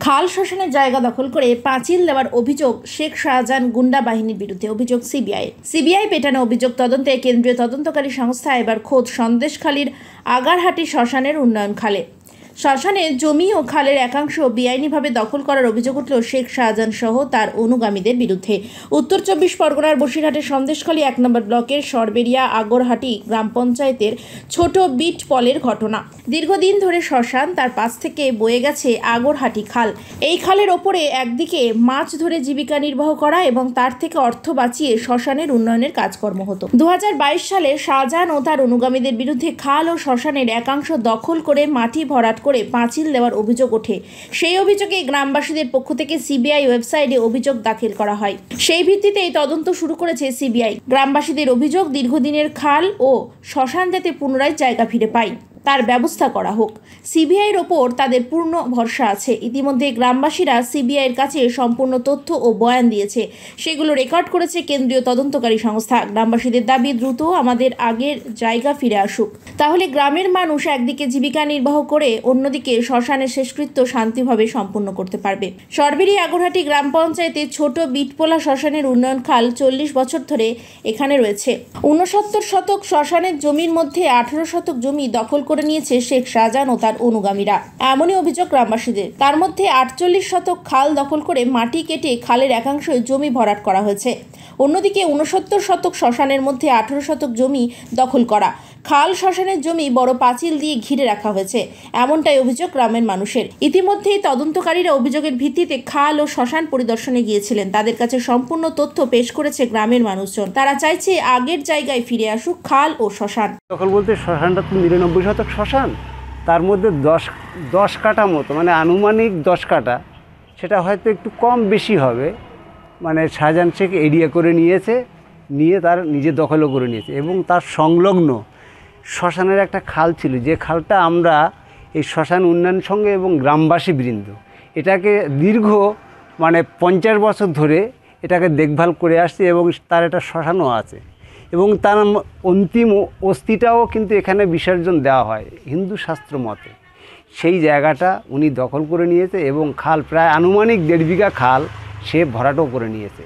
খাল শ্মশানের জায়গা দখল করে পাঁচিল দেওয়ার অভিযোগ শেখ শাহজাহান গুন্ডা বাহিনীর বিরুদ্ধে। অভিযোগ সিবিআই পেটানো অভিযোগ তদন্তে কেন্দ্রীয় তদন্তকারী সংস্থা এবার খোদ সন্দেশখালীর আগারহাটি শ্মশানের উন্নয়ন খালে। শ্মশানের জমি ও খালের একাংশ বেআইনিভাবে দখল করার অভিযোগ উঠল শেখ শাহজাহান সহ তার অনুগামীদের বিরুদ্ধে। উত্তর 24 পরগনার বসিরহাটের সন্দেশখালী 1 নম্বর ব্লকের সরবেরিয়া আগরহাটি গ্রাম পঞ্চায়েতের ছোট বিট পলের ঘটনা। দীর্ঘদিন ধরে শ্মশান, তার পাশ থেকে বয়ে গেছে আগরহাটি খাল। এই খালের ওপরে একদিকে মাছ ধরে জীবিকা নির্বাহ করা এবং তার থেকে অর্থ বাঁচিয়ে শ্মশানের উন্নয়নের কাজকর্ম হতো। 2022 সালে শাহজাহান ও তার অনুগামীদের বিরুদ্ধে খাল ও শ্মশানের একাংশ দখল করে মাটি ভরাট করে পাঁচিল দেওয়ার অভিযোগ ওঠে। সেই অভিযোগে গ্রামবাসীদের পক্ষ থেকে সিবিআই ওয়েবসাইটে অভিযোগ দাখিল করা হয়। সেই ভিত্তিতেই তদন্ত শুরু করেছে সিবিআই। গ্রামবাসীদের অভিযোগ, দীর্ঘদিনের খাল ও শ্মশান যাতে পুনরায় জায়গা ফিরে পায় তার ব্যবস্থা করা হোক। সিবিআইয়ের ওপর তাদের পূর্ণ ভরসা আছে। ইতিমধ্যে গ্রামবাসীরা সিবিআইয়ের কাছে সম্পূর্ণ তথ্য ও বয়ান দিয়েছে, সেগুলো রেকর্ড করেছে কেন্দ্রীয় তদন্তকারী সংস্থা। গ্রামবাসীদের দাবি, দ্রুত আমাদের আগের জায়গা ফিরে আসুক, তাহলে গ্রামের মানুষ একদিকে জীবিকা নির্বাহ করে অন্যদিকে শ্মশানের শেষকৃত্য শান্তিভাবে সম্পন্ন করতে পারবে। সরবেরিয়া আগরহাটি গ্রাম পঞ্চায়েতের ছোট বিটপোলা শ্মশানের উন্নয়ন খাল 40 বছর ধরে এখানে রয়েছে। 69 শতক শ্মশানের জমির মধ্যে 18 শতক জমি দখল করে নিয়েছে শেখ শাহজাহান ও তার অনুগামীরা। এমনই অভিযোগ গ্রামবাসীদের। তার মধ্যে 48 শতক খাল দখল করে মাটি কেটে খালের একাংশ জমি ভরাট করা হয়েছে। অন্যদিকে 69 শতক শ্মশানের মধ্যে 18 শতক জমি দখল করা। খাল শ্মশানের জমি বড় পাঁচিল দিয়ে ঘিরে রাখা হয়েছে, এমনটাই অভিযোগ গ্রামের মানুষের। ইতিমধ্যেই তদন্তকারীরা অভিযোগের ভিত্তিতে খাল ও শ্মশান পরিদর্শনে গিয়েছিলেন। তাদের কাছে সম্পূর্ণ তথ্য পেশ করেছে গ্রামের মানুষজন। তারা চাইছে আগের জায়গায় ফিরে আসুক খাল ও শ্মশান। দখল বলতে শ্মশানটা তো 99 শতক শ্মশান, তার মধ্যে 10 কাঠা মতো, মানে আনুমানিক 10 কাঠা, সেটা হয়তো একটু কম বেশি হবে, মানে শাহজাহান শেখ এরিয়া করে নিয়ে তার নিজের দখলও করে নিয়েছে। এবং তার সংলগ্ন শ্মশানের একটা খাল ছিল, যে খালটা আমরা এই শ্মশান উন্নয়ন সঙ্গে এবং গ্রামবাসী বৃন্দ এটাকে দীর্ঘ 50 বছর ধরে এটাকে দেখভাল করে আসছে এবং তার একটা শ্মশানও আছে এবং তার অন্তিম অস্থিটাও কিন্তু এখানে বিসর্জন দেওয়া হয় হিন্দু শাস্ত্র মতে। সেই জায়গাটা উনি দখল করে নিয়েছে এবং খাল প্রায় আনুমানিক 1.5 বিঘা খাল সে ভরাটও করে নিয়েছে।